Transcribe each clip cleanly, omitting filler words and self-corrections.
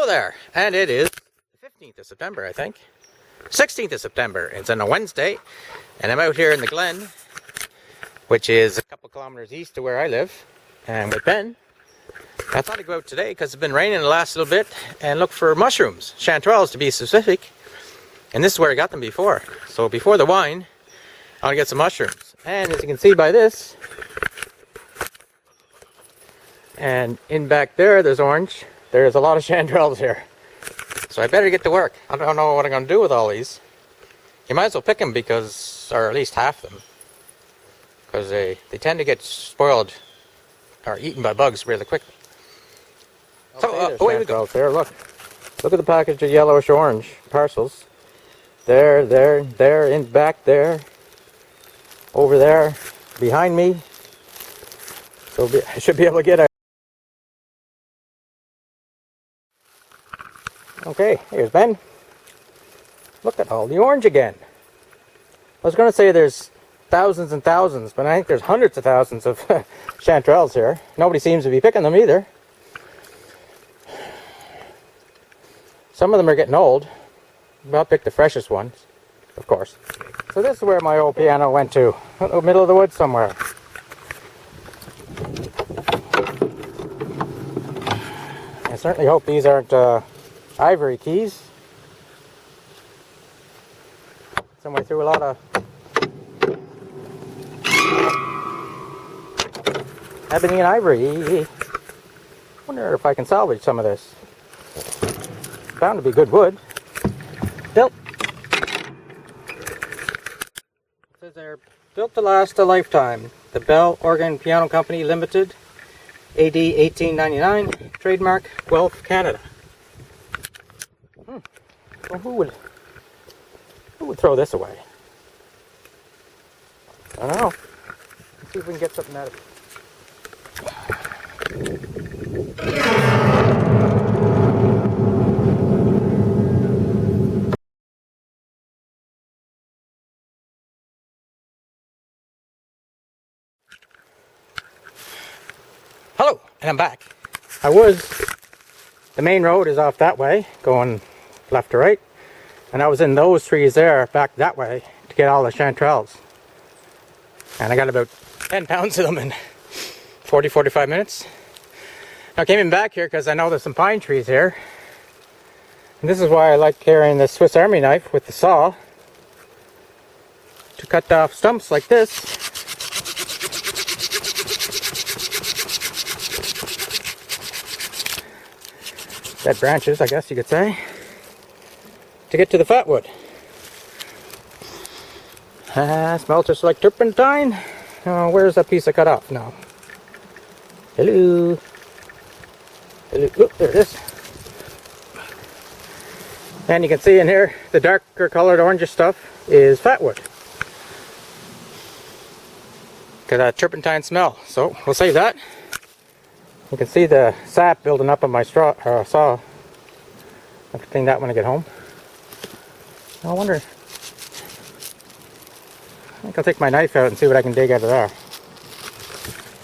there, and it is the 15th of September, I think. 16th of September. It's on a Wednesday, and I'm out here in the Glen, which is a couple kilometers east of where I live. And with Ben, I thought I'd go out today because it's been raining the last little bit and look for mushrooms, chanterelles to be specific. And this is where I got them before. So before the wine, I want to get some mushrooms. And as you can see by this, and in back there, there's orange. There's a lot of chanterelles here. So I better get to work. I don't know what I'm going to do with all these. You might as well pick them because, or at least half of them. Because they tend to get spoiled or eaten by bugs really quickly. So, away we go. There, look. Look at the package of yellowish orange parcels. There, in back there. Over there, behind me. So I should be able to get a... Okay, here's Ben. Look at all the orange again. I was going to say there's thousands and thousands, but I think there's hundreds of thousands of chanterelles here. Nobody seems to be picking them either. Some of them are getting old. I'll pick the freshest ones, of course. So this is where my old piano went to, in the middle of the woods somewhere. I certainly hope these aren't ivory keys. Somewhere through a lot of ebony and ivory. Wonder if I can salvage some of this. Bound to be good wood. Built. It says they're built to last a lifetime. The Bell Organ Piano Company Limited, AD 1899, trademark Guelph, Canada. Well, who would throw this away? I don't know. Let's see if we can get something out of it. Hello, and I'm back. The main road is off that way, going left to right. And I was in those trees there, back that way, to get all the chanterelles. And I got about 10 pounds of them in 40-45 minutes. Now I came in back here because I know there's some pine trees here. And this is why I like carrying the Swiss Army knife with the saw to cut off stumps like this. Dead branches, I guess you could say, to get to the Fatwood. Smells just like turpentine. Oh, where's that piece I cut off? No. Hello. Hello. Oh, there it is. And you can see in here, the darker colored orange stuff is Fatwood. Got that turpentine smell. So we'll save that. You can see the sap building up on my saw. I have to clean that when I get home. I wonder. I think I'll take my knife out and see what I can dig out of there.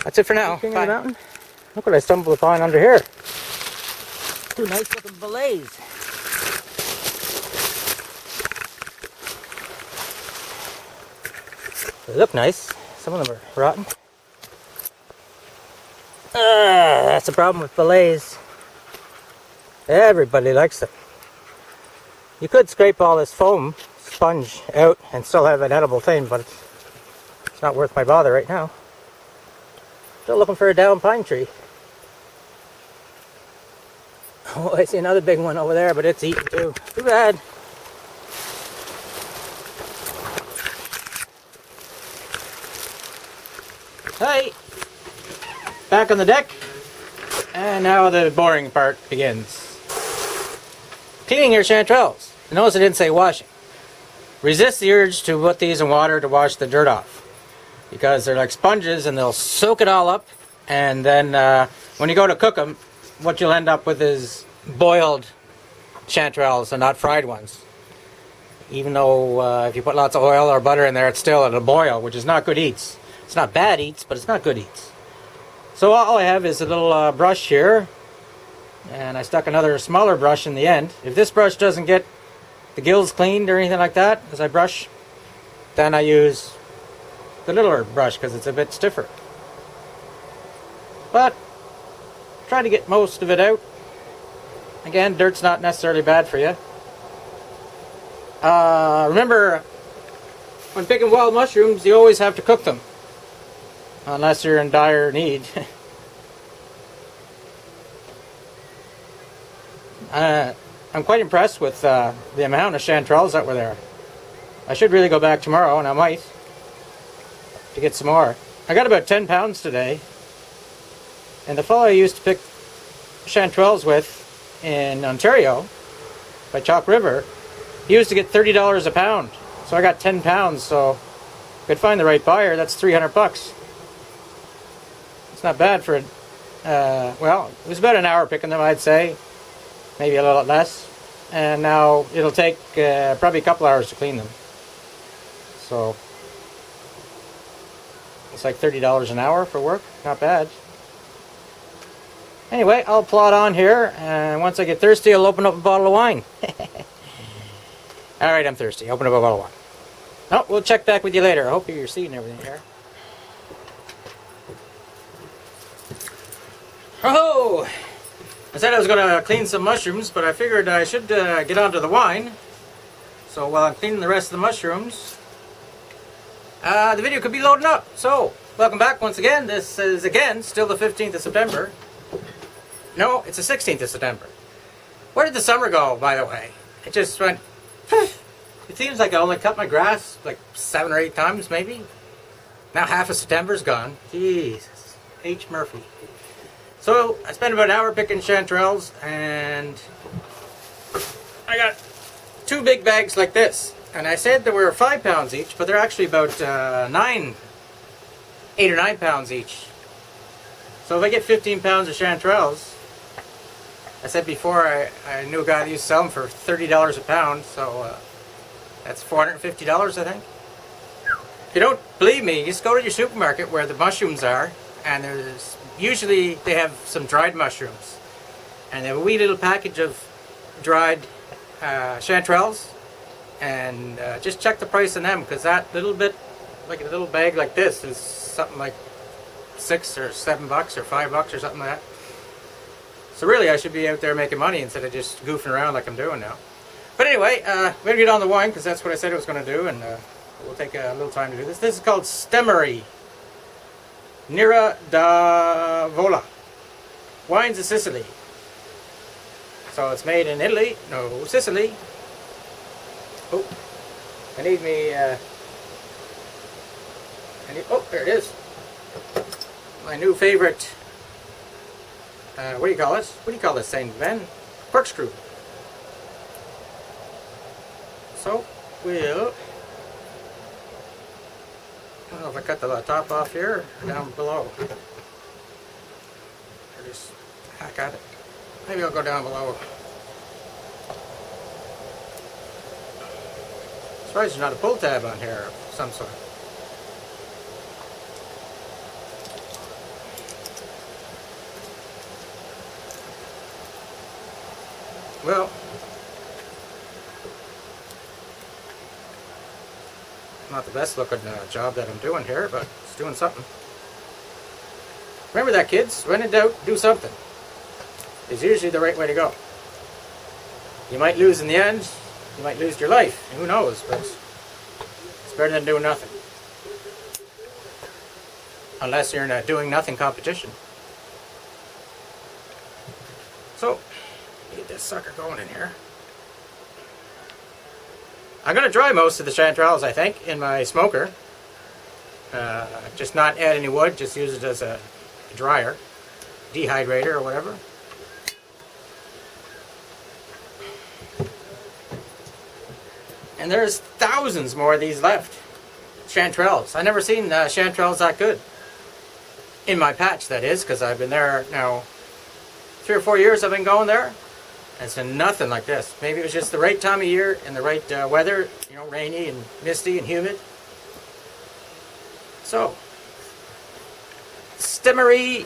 That's it for now. King of the mountain. Look what I stumbled upon under here. Two nice looking billets. They look nice. Some of them are rotten. That's the problem with billets. Everybody likes them. You could scrape all this foam sponge out and still have an edible thing, but it's not worth my bother right now. Still looking for a down pine tree. Oh, I see another big one over there, but it's eaten too. Too bad. Hey! Back on the deck. And now the boring part begins. Cleaning your chanterelles. Notice I didn't say washing. Resist the urge to put these in water to wash the dirt off. Because they're like sponges and they'll soak it all up. And then when you go to cook them, what you'll end up with is boiled chanterelles and not fried ones. Even though if you put lots of oil or butter in there, it'll boil, which is not good eats. It's not bad eats, but it's not good eats. So all I have is a little brush here. And I stuck another smaller brush in the end. If this brush doesn't get the gills cleaned or anything like that as I brush, then I use the littler brush because it's a bit stiffer. But try to get most of it out. Again, dirt's not necessarily bad for you. Remember, when picking wild mushrooms, you always have to cook them. Unless you're in dire need. I'm quite impressed with the amount of chanterelles that were there. I should really go back tomorrow, and I might, to get some more. I got about 10 pounds today. And the fellow I used to pick chanterelles with in Ontario, by Chalk River, he used to get $30 a pound. So I got 10 pounds, so if I could find the right buyer, that's $300. It's not bad for, well, it was about an hour picking them, I'd say. Maybe a little less. And now it'll take probably a couple hours to clean them. So it's like $30 an hour for work. Not bad. Anyway, I'll plod on here, and once I get thirsty, I'll open up a bottle of wine. Alright, I'm thirsty. Open up a bottle of wine. No, we'll check back with you later. I hope you're seeing everything here. Oh! I said I was going to clean some mushrooms, but I figured I should get onto the wine. So while I'm cleaning the rest of the mushrooms, the video could be loading up. So, welcome back once again. This is, again, still the 15th of September. No, it's the 16th of September. Where did the summer go, by the way? It just went... It seems like I only cut my grass like 7 or 8 times, maybe. Now half of September's gone. Jesus. H. Murphy. So, I spent about an hour picking chanterelles, and I got 2 big bags like this. And I said there were 5 pounds each, but they're actually about 8 or 9 pounds each. So if I get 15 pounds of chanterelles, I said before I knew a guy that used to sell them for $30 a pound, so that's $450, I think. If you don't believe me, just go to your supermarket where the mushrooms are, and there's usually they have some dried mushrooms, and they have a wee little package of dried chanterelles, and just check the price on them, because that little bit, like a little bag like this, is something like $6 or $7 or $5 or something like that. So really, I should be out there making money instead of just goofing around like I'm doing now. But anyway, we're going to get on the wine because that's what I said I was going to do, and we'll take a little time to do this. This is called Stemmari Nero da Vola. Wines of Sicily. So it's made in Italy, no, Sicily. Oh, I need me, oh, there it is. My new favorite, what do you call this? What do you call this thing, Ben? Corkscrew. So, we'll, I don't know if I cut the top off here or down below. Or just hack at it. Maybe I'll go down below. Surprised there's not a pull tab on here of some sort. Well, not the best looking job that I'm doing here, but it's doing something. Remember that, kids? When in doubt, do something. It's usually the right way to go. You might lose in the end. You might lose your life. Who knows? But it's better than doing nothing. Unless you're in a doing nothing competition. So, get this sucker going in here. I'm going to dry most of the chanterelles, I think, in my smoker. Just not add any wood, just use it as a dryer, dehydrator or whatever. And there's thousands more of these left. Chanterelles. I've never seen chanterelles that good. In my patch, that is, because I've been there now 3 or 4 years I've been going there. And it's been nothing like this. Maybe it was just the right time of year and the right weather, you know, rainy and misty and humid. So, Stemmari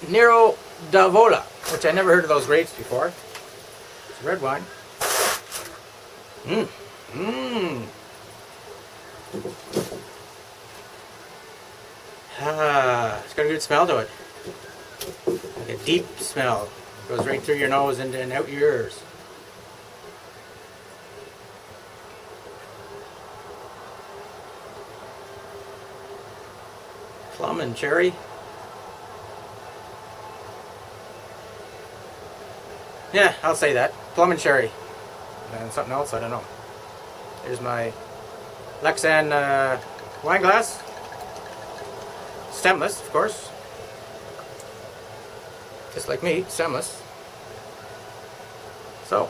Nero d'Avola, which I never heard of those grapes before. It's red wine. It's got a good smell to it. Like a deep smell. Goes right through your nose and out your ears. Plum and cherry. Yeah, I'll say that. Plum and cherry. And something else, I don't know. Here's my Lexan wine glass. Stemless, of course. Just like me, stemless. So.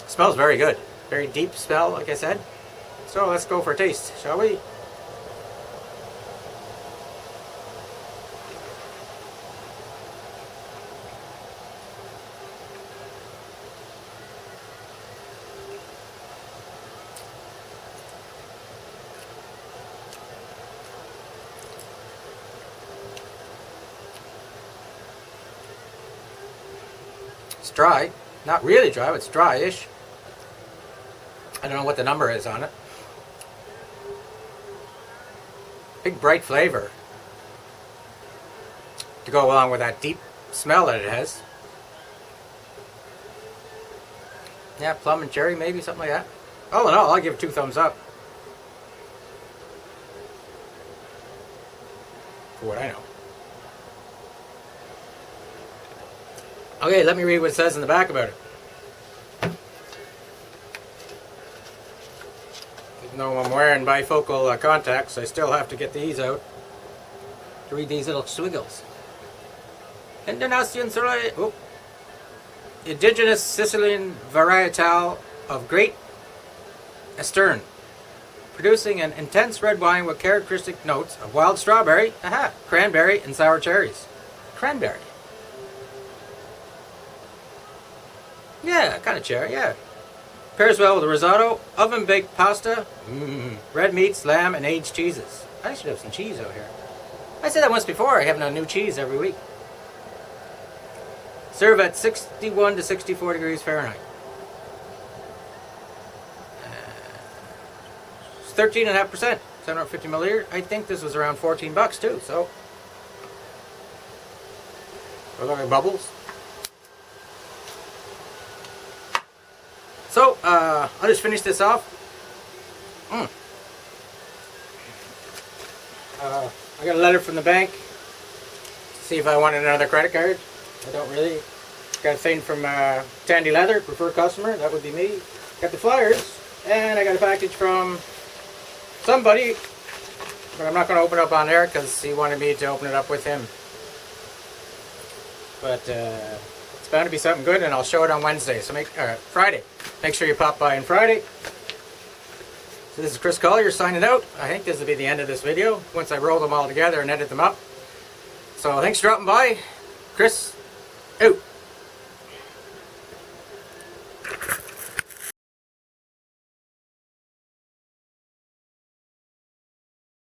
Smells very good. Very deep smell, like I said. So let's go for a taste, shall we? It's dry. Not really dry, but it's dry-ish. I don't know what the number is on it. Big bright flavor to go along with that deep smell that it has. Yeah, plum and cherry, maybe something like that. All in all, I'll give it 2 thumbs up. For what I know. Okay, let me read what it says in the back about it. Even though I'm wearing bifocal contacts, I still have to get these out to read these little swiggles. Indigenous Sicilian varietal of Great Eastern, producing an intense red wine with characteristic notes of wild strawberry, cranberry, and sour cherries. Cranberry. Yeah, kind of cherry, yeah. Pairs well with risotto, oven-baked pasta, red meats, lamb, and aged cheeses. I should have some cheese out here. I said that once before, I have no new cheese every week. Serve at 61 to 64 degrees Fahrenheit. It's 13.5%, 750 milliliter. I think this was around 14 bucks too, so. Look at bubbles. So, I'll just finish this off. I got a letter from the bank to see if I wanted another credit card. I don't really. Got a thing from Tandy Leather, preferred customer. That would be me. Got the flyers, and I got a package from somebody, but I'm not going to open it up on air because he wanted me to open it up with him. But it's bound to be something good, and I'll show it on Wednesday. So Friday. Make sure you pop by on Friday. So this is Chris Collier signing out. I think this will be the end of this video once I roll them all together and edit them up. So thanks for dropping by. Chris, out.